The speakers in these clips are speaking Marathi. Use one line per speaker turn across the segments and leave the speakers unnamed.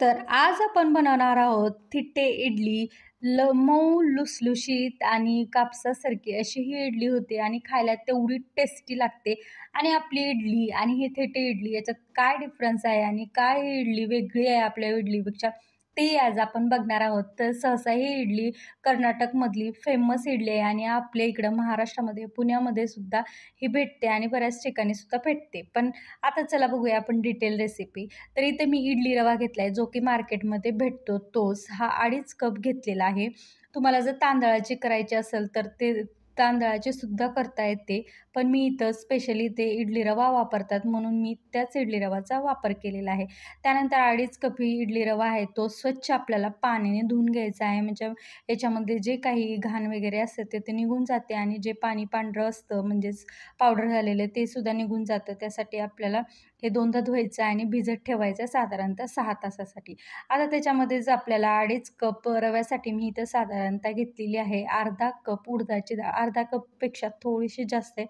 तर आज आपण बनवणार आहोत थिट्टे इडली. मऊ लुसलुशीत आणि कापसासारखी अशी ही इडली होते आणि खायला तेवढी टेस्टी लागते. आणि आपली इडली आणि ही थिट्टे इडली याच्यात काय डिफरन्स आहे आणि काय ही इडली वेगळी आहे आपल्या इडलीपेक्षा, ते आज आपण बघणार आहोत. तर सहसा ही इडली कर्नाटकमधली फेमस इडली आहे आणि आपल्या इकडं महाराष्ट्रामध्ये, पुण्यामध्ये सुद्धा ही भेटते आणि बऱ्याच ठिकाणी सुद्धा भेटते. पण आता चला बघूया आपण डिटेल रेसिपी. तर इथे मी इडली रवा घेतलाय, जो की मार्केटमध्ये भेटतो तोच. हा 2.5 कप घेतलेला आहे. तुम्हाला जर तांदळाची करायची असेल तर ते तांदळाची सुद्धा करता येते. पण मी इथं स्पेशली ते इडली रवा वापरतात म्हणून मी त्याच इडली रवाचा वापर केलेला आहे. त्यानंतर 2.5 कप ही इडली रवा आहे, तो स्वच्छ आपल्याला पाण्याने धुवून घ्यायचा आहे. म्हणजे याच्यामध्ये जे काही घाण वगैरे असते ते निघून जाते आणि जे पाणी पांढरं असतं म्हणजेच पावडर झालेलं ते सुद्धा निघून जातं. त्यासाठी आपल्याला हे दोनदा धुवायचं आणि भिजत ठेवायचं साधारणतः 6 तासासाठी. आता त्याच्यामध्येच आपल्याला 2.5 कप रव्यासाठी मी इथं साधारणतः घेतलेली आहे अर्धा कप उडदाची डाळ. अर्धा कपपेक्षा थोडीशी जास्त आहे.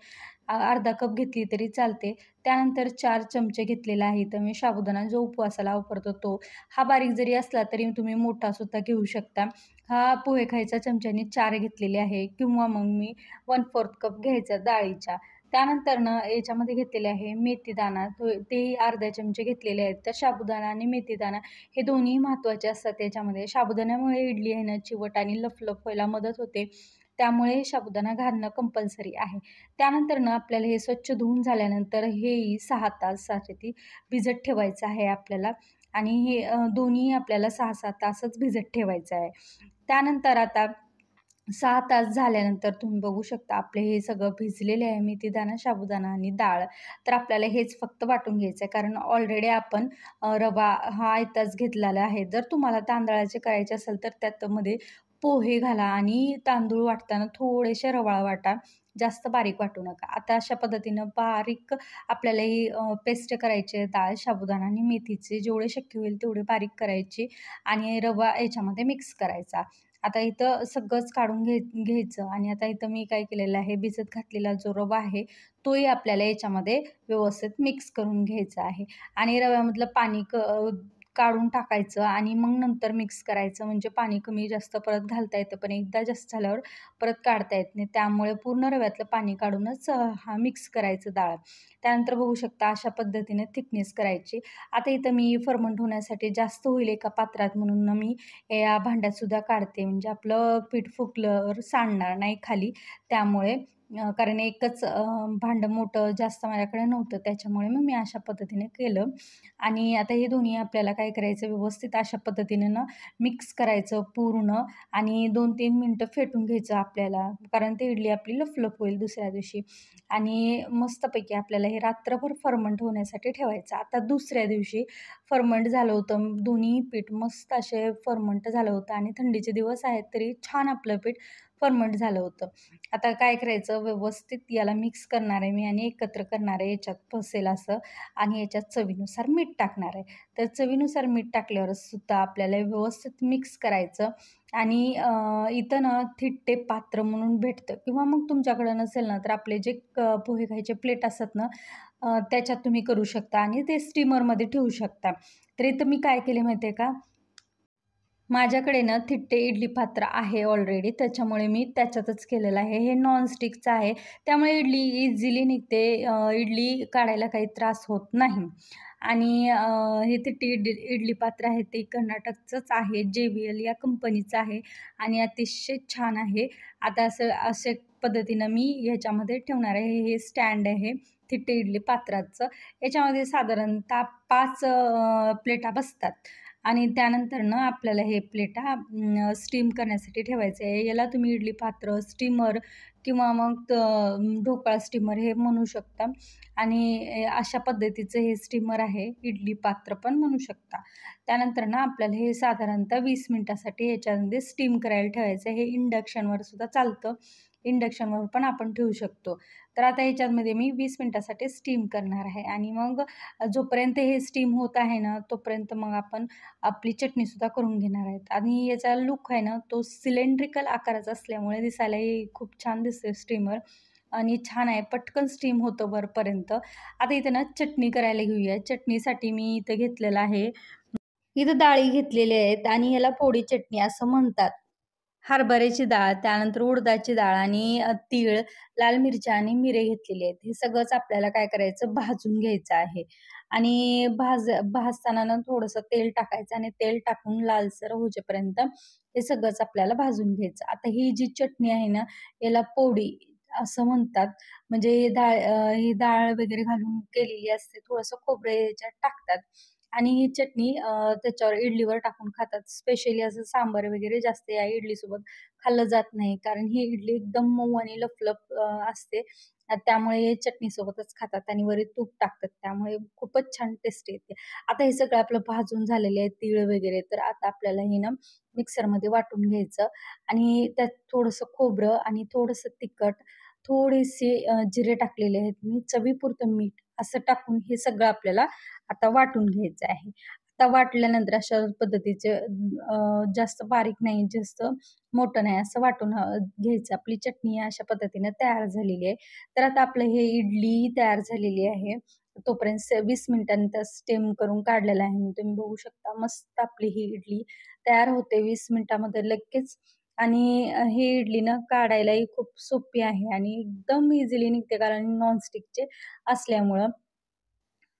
अर्धा कप घेतली तरी चालते. त्यानंतर 4 चमचे घेतलेला आहे इथं मी साबुदाणा, जो उपवासाला वापरतो तो. हा बारीक जरी असला तरी तुम्ही मोठासुद्धा घेऊ शकता. हा पोहे खायच्या चमच्याने 4 घेतलेले आहे किंवा मग मी 1/4 कप घ्यायचा डाळीच्या. त्यानंतरनं याच्यामध्ये घेतलेले आहे मेथीदाणा, तेही अर्धा चमचे घेतलेले आहेत. तर साबुदाणा आणि मेथीदाणा हे दोन्ही महत्त्वाचे असतात त्याच्यामध्ये. साबुदाण्यामुळे इडली आहे ना चिवट आणि लफलफ व्हायला मदत होते. त्यामुळे साबुदाणा घालणं कंपल्सरी आहे. त्यानंतरनं आपल्याला हे स्वच्छ धुवून झाल्यानंतर हेही 6 तासासाठी भिजत ठेवायचं आहे आपल्याला. आणि हे दोन्ही आपल्याला 6-6 तासच भिजत ठेवायचं आहे. त्यानंतर आता 6 तास झाल्यानंतर तुम्ही बघू शकता आपले हे सगळं भिजलेले आहे मेथीदाणा, साबुदाणा आणि डाळ. तर आपल्याला हेच फक्त वाटून घ्यायचं आहे कारण ऑलरेडी आपण रवा हा आयताच घेतलेला आहे. जर तुम्हाला तांदळाचे करायचे असेल तर त्यामध्ये पोहे घाला आणि तांदूळ वाटताना थोडेसे रवाळ वाटा, जास्त बारीक वाटू नका. आता अशा पद्धतीनं बारीक आपल्याला ही पेस्ट करायची आहे. डाळ, साबुदाणा आणि मेथीचे जेवढे शक्य होईल तेवढे बारीक करायची आणि रवा याच्यामध्ये मिक्स करायचा. आता इथं सगळंच काढून घ्यायचं आणि आता इथं मी काय केलेलं आहे, भिजत घातलेला जो रवा आहे, तोही आपल्याला याच्यामध्ये व्यवस्थित मिक्स करून घ्यायचा आहे. आणि रव्यामधलं पाणी काढून टाकायचं आणि मग नंतर मिक्स करायचं. म्हणजे पाणी कमी जास्त परत घालता येतं, पण एकदा जास्त झाल्यावर परत काढता येत नाही. त्यामुळे पूर्ण रव्यातलं पाणी काढूनच हा मिक्स करायचं डाळ. त्यानंतर बघू शकता अशा पद्धतीने थिकनेस करायची. आता इथं मी फर्मंट होण्यासाठी जास्त होईल एका पात्रात म्हणून मी या भांड्यात सुद्धा काढते. म्हणजे आपलं पीठ फुगल्यावर सांडणार नाही खाली. त्यामुळे कारण एकच भांडं मोठं जास्त माझ्याकडे नव्हतं, त्याच्यामुळे मग मी अशा पद्धतीने केलं. आणि आता हे दोन्ही आपल्याला काय करायचं, व्यवस्थित अशा पद्धतीने ना मिक्स करायचं पूर्ण आणि 2-3 मिनटं फेटून घ्यायचं आपल्याला, कारण ते इडली आपली लफलफ होईल दुसऱ्या दिवशी. आणि मस्तपैकी आपल्याला हे रात्रभर फर्मंट होण्यासाठी ठेवायचं. आता दुसऱ्या दिवशी फर्मंट झालं होतं. दोन्ही पीठ मस्त असे फर्मंट झालं होतं आणि थंडीचे दिवस आहेत तरी छान आपलं पीठ फर्मंट झालं होतं. आता काय करायचं, व्यवस्थित याला मिक्स करणार आहे मी आणि एकत्र करणार आहे याच्यात बसेल असं. आणि याच्यात चवीनुसार मीठ टाकणार आहे. तर चवीनुसार मीठ टाकल्यावर सुद्धा आपल्याला व्यवस्थित मिक्स करायचं. आणि इथं ना थिट्टे पात्र म्हणून भेटतं किंवा मग तुमच्याकडं नसेल ना तर आपले जे पोहे खायचे प्लेट असतात ना, त्याच्यात तुम्ही करू शकता आणि ते स्टीमरमध्ये ठेवू शकता. तर इथं मी काय केले माहिती आहे का, माझ्याकडे ना थिट्टे इडली पात्र आहे ऑलरेडी, त्याच्यामुळे मी त्याच्यातच केलेलं आहे. हे नॉनस्टिकचं आहे, त्यामुळे इडली इझिली निघते. इडली काढायला काही त्रास होत नाही. आणि हे थिट्टी इडली पात्र आहे ते कर्नाटकचंच आहे. JVL या कंपनीचं आहे आणि अतिशय छान आहे. आता अशा पद्धतीनं मी ह्याच्यामध्ये ठेवणार आहे. हे स्टँड आहे थिट्टे इडली पात्राचं. याच्यामध्ये साधारणतः 5 प्लेटा बसतात. आणि त्यानंतर ना आपल्याला हे प्लेटा स्टीम करण्यासाठी ठेवायचं आहे. याला तुम्ही इडली पात्र, स्टीमर किंवा मग ढोकळा स्टीमर हे म्हणू शकता. आणि अशा पद्धतीचं हे स्टीमर आहे, इडली पात्र पण म्हणू शकता. त्यानंतर ना आपल्याला हे साधारणतः 20 मिनिटासाठी ह्याच्यामध्ये स्टीम करायला ठेवायचं आहे. हे इंडक्शनवर सुद्धा चालतं. इंडक्शनवर पण आपण ठेवू शकतो. तर आता ह्याच्यामध्ये मी 20 मिनिटासाठी स्टीम करणार आहे आणि मग जोपर्यंत हे स्टीम होत आहे ना, तोपर्यंत मग आपण आपली चटणीसुद्धा करून घेणार आहेत. आणि याचा लूक आहे ना, तो सिलेंड्रिकल आकाराचा असल्यामुळे दिसायलाही खूप छान दिसते स्टीमर आणि छान आहे. पटकन स्टीम होतं वरपर्यंत. आता इथे ना चटणी करायला घेऊया. चटणीसाठी मी इथं घेतलेलं आहे इथं डाळी घेतलेल्या आहेत आणि ह्याला पोळी चटणी असं म्हणतात. हरभऱ्याची डाळ, त्यानंतर उडदाची डाळ आणि तीळ, लाल मिरच्या आणि मिरे घेतलेले आहेत. हे सगळंच आपल्याला काय करायचं, भाजून घ्यायचं आहे आणि भाजताना ना थोडंसं तेल टाकायचं आणि तेल टाकून लालसर होईपर्यंत हे सगळंच आपल्याला भाजून घ्यायचं. आता ही जी चटणी आहे ना, याला पोडी असं म्हणतात. म्हणजे ही डाळ वगैरे घालून केलेली असते. थोडंसं खोबरं याच्यात टाकतात आणि ही चटणी त्याच्यावर इडलीवर टाकून खातात. स्पेशली असं सांबार वगैरे जास्त या इडलीसोबत खाल्लं जात नाही. कारण ही इडली एकदम मऊ आणि लफलफ असते. त्यामुळे हे चटणीसोबतच खातात आणि वरी तूप टाकतात. त्यामुळे खूपच छान टेस्टी येते. आता हे सगळं आपलं भाजून झालेले आहे तीळ वगैरे, तर आता आपल्याला हे ना मिक्सरमध्ये वाटून घ्यायचं आणि त्यात थोडंसं खोबरं आणि थोडंसं तिखट, थोडेसे जिरे टाकलेले आहेत मी, चवीपुरतं मीठ असं टाकून हे सगळं आपल्याला आता वाटून घ्यायचं आहे. आता वाटल्यानंतर अशा पद्धतीचे जास्त बारीक नाही, जास्त मोठं नाही असं वाटून घ्यायचं. आपली चटणी अशा पद्धतीने तयार झालेली आहे. तर आता आपलं हे इडली तयार झालेली आहे. तोपर्यंत 20 मिनिटांनी त्या स्टीम करून काढलेलं आहे मी. तुम्ही बघू शकता मस्त आपली ही इडली तयार होते 20 मिनिटामध्ये लगेच आणि ही इडली ना काढायलाही खूप सोपी आहे आणि एकदम इझिली निघते कारण नॉनस्टिकचे असल्यामुळं.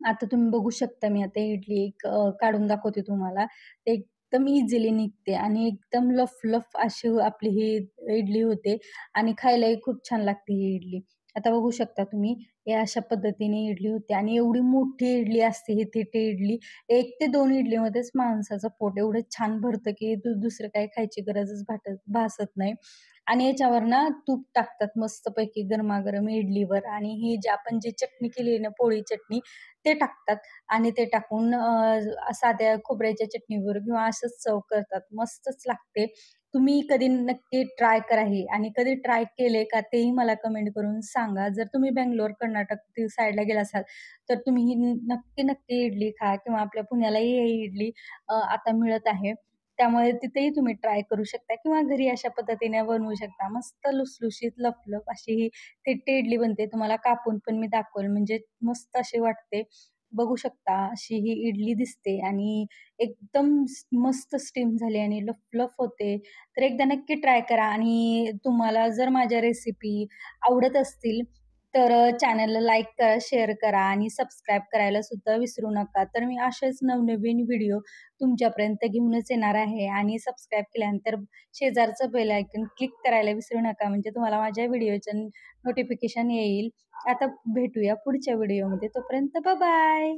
आता तुम्ही बघू शकता मी आता इडली एक काढून दाखवते तुम्हाला. ते एकदम इझिली निघते आणि एकदम लफ-लफ अशी आपली ही इडली होते आणि खायलाही खूप छान लागते ही इडली. आता बघू शकता तुम्ही हे अशा पद्धतीने इडली होते आणि एवढी मोठी इडली असते ही तिथे इडली. 1 ते 2 इडलीमध्येच माणसाचं पोट एवढं छान भरतं, की दुसरं काही खायची गरजच भासत नाही. आणि याच्यावर ना तूप टाकतात मस्तपैकी गरमागरम इडलीवर आणि ही जी आपण जी चटणी केली आहे ना पोळी चटणी ते टाकतात आणि ते टाकून साध्या खोबऱ्याच्या चटणीवर किंवा असंच सर्व्ह करतात. मस्तच लागते. तुम्ही कधी नक्की ट्राय करा हे आणि कधी ट्राय केले का तेही मला कमेंट करून सांगा. जर तुम्ही बंगलोर, कर्नाटक साइडला गेला असाल, तर तुम्ही ही नक्की इडली खा किंवा आपल्या पुण्यालाही ही इडली आता मिळत आहे. त्यामुळे तिथेही तुम्ही ट्राय करू शकता किंवा घरी अशा पद्धतीने बनवू शकता. मस्त लुसलुशीत, लफलफ अशी ही तिट्टी इडली बनते. तुम्हाला कापून पण मी दाखवेल म्हणजे मस्त अशी वाटते. बघू शकता अशी ही इडली दिसते आणि एकदम मस्त स्टीम झाली आणि लफलफ होते. तर एकदा नक्की ट्राय करा आणि तुम्हाला जर माझ्या रेसिपी आवडत असतील, तर चॅनलला लाईक करा, शेअर करा आणि सबस्क्राईब करायला सुद्धा विसरू नका. तर मी असेच नवनवीन व्हिडिओ तुमच्यापर्यंत घेऊनच येणार आहे आणि सबस्क्राईब केल्यानंतर शेजारचं बेल आयकॉन क्लिक करायला विसरू नका. म्हणजे तुम्हाला माझ्या व्हिडिओचं नोटिफिकेशन येईल. आता भेटूया पुढच्या व्हिडिओमध्ये. तोपर्यंत बाय.